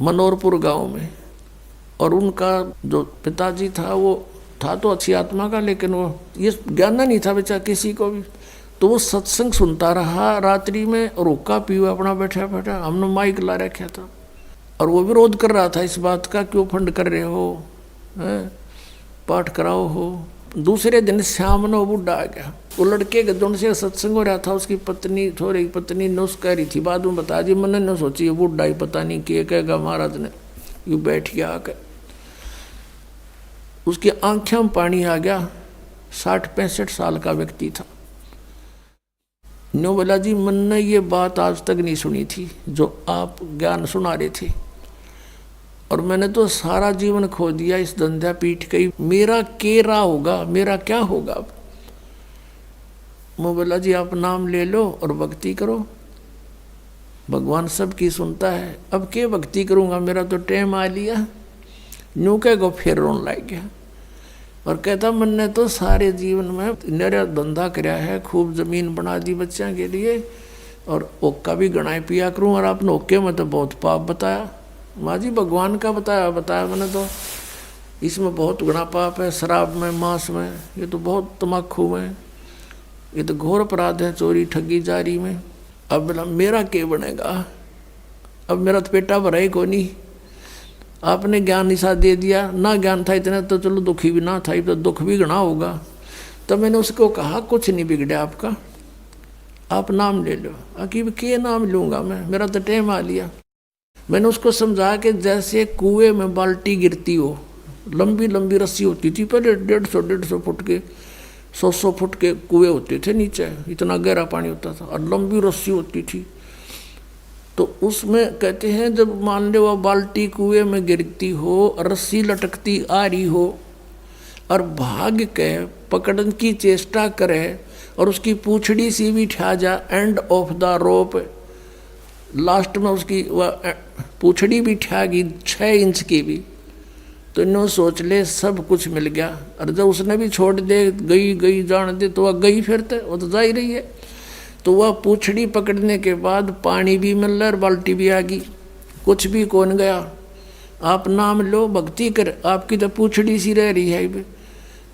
मनोरपुर गांव में। और उनका जो पिताजी था वो था तो अच्छी आत्मा का, लेकिन वो ये ज्ञान नहीं था बेचा किसी को भी। तो वो सत्संग सुनता रहा रात्रि में, और हुक्का पीवा अपना बैठा बैठा, हमने माइक ला रखा था। और वो विरोध कर रहा था इस बात का, क्यों फंड कर रहे हो, पाठ कराओ हो। दूसरे दिन शाम ने वो बुढ़ा आ गया। वो लड़के के दोनों से सत्संग हो रहा था, उसकी पत्नी थोड़ी पत्नी नुस कह रही थी, बाद में बता दी, मैंने न सोची ये बुढ़ा ही पता नहीं क्या कहेगा महाराज ने। यू बैठ गया आकर, उसकी आंखें में पानी आ गया। 60-65 साल का व्यक्ति था। नो बोला जी मैंने ये बात आज तक नहीं सुनी थी जो आप ज्ञान सुना रहे थे, और मैंने तो सारा जीवन खो दिया इस धंधा पीठ के, मेरा केरा होगा, मेरा क्या होगा अब। मैं बोला जी आप नाम ले लो और भक्ति करो, भगवान सबकी सुनता है। अब क्या भक्ति करूँगा, मेरा तो टाइम आ लिया। न्यू कह गो फिर रोन लग गया और कहता मैंने तो सारे जीवन में मेरा धंधा कराया है, खूब जमीन बना दी बच्चों के लिए, और ओक्का भी गणाए पिया करूँ, और आपने ओक्के में तो बहुत पाप बताया। माँ जी भगवान का बताया मैंने तो, इसमें बहुत गुना पाप है, शराब में, मांस में, ये तो बहुत तम्बाकू में, ये तो घोर अपराध है, चोरी ठगी जारी में। अब बोला मेरा क्या बनेगा, अब मेरा तो पेटा भरा ही को नहीं। आपने ज्ञान निशा दे दिया, ना ज्ञान था इतना तो चलो दुखी भी ना था, तो दुख भी घना होगा। तो मैंने उसको कहा कुछ नहीं बिगड़ा आपका, आप नाम ले लो। आखिर के नाम लूँगा मैं, मेरा तो टाइम आ लिया। मैंने उसको समझा कि जैसे कुएं में बाल्टी गिरती हो, लंबी लंबी रस्सी होती थी पहले, 150 फुट के, 100 फुट के कुएं होते थे नीचे, इतना गहरा पानी होता था, और लंबी रस्सी होती थी। तो उसमें कहते हैं जब मान लो वह बाल्टी कुएं में गिरती हो, रस्सी लटकती आ रही हो, और भाग के पकड़ने की चेष्टा करे, और उसकी पूंछड़ी सी भी ठा जा end of the rope, last में उसकी वह पूंछड़ी भी ठा गई 6 इंच की भी, तो इन्हों सोच ले सब कुछ मिल गया। और जब उसने भी छोड़ दे, गई जान दे, तो वह गई फिरते, वो तो जा ही रही है। तो वह पूंछड़ी पकड़ने के बाद पानी भी मिल रहा और बाल्टी भी आ गई, कुछ भी कौन गया। आप नाम लो, भक्ति कर, आपकी तो पूंछड़ी सी रह रही है।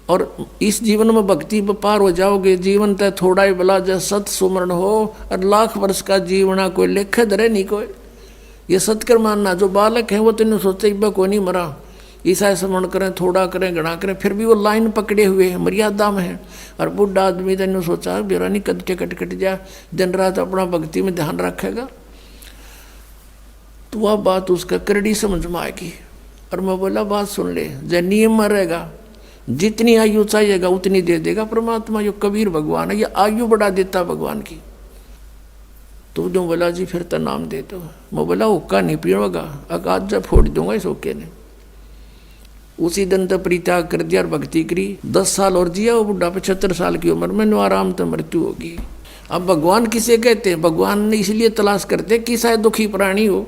और इस जीवन में भक्ति पर पार हो जाओगे। जीवन तय थोड़ा ही भला, जब सत सुमरण हो, और लाख वर्ष का जीवना कोई लेख धरे नहीं कोई। ये सत्कर मानना, जो बालक है वो तो सोचते इब्बा को नहीं मरा, ईसा स्मरण करें, थोड़ा करें, घना करें, फिर भी वो लाइन पकड़े हुए हैं, मर्यादा में है। और बुढ़ा आदमी तो सोचा बेरा नहीं कद कट जा, दिन रात अपना भक्ति में ध्यान रखेगा, तो वह बात उसका करड़ी समझ में आएगी। और मैं बोला बात सुन ले, जब नियम में रहेगा, जितनी आयु चाहिएगा उतनी दे देगा परमात्मा। यो कबीर भगवान है, ये आयु बढ़ा देता भगवान की। तो जो बोला जी फिर तो नाम दे दो। मैं बोला हुक्का नहीं पीऊंगा, आज जब फोड़ दूंगा इस हुक्के ने। उसी दिन तो परित्याग कर दिया और भक्ति करी। 10 साल और जिया वो बुढ़ा, 75 साल की उम्र में, नो आराम तो मृत्यु होगी। अब भगवान किसे कहते हैं? भगवान ने इसलिए तलाश करते कि शायद दुखी प्राणी हो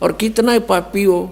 और कितना पापी हो,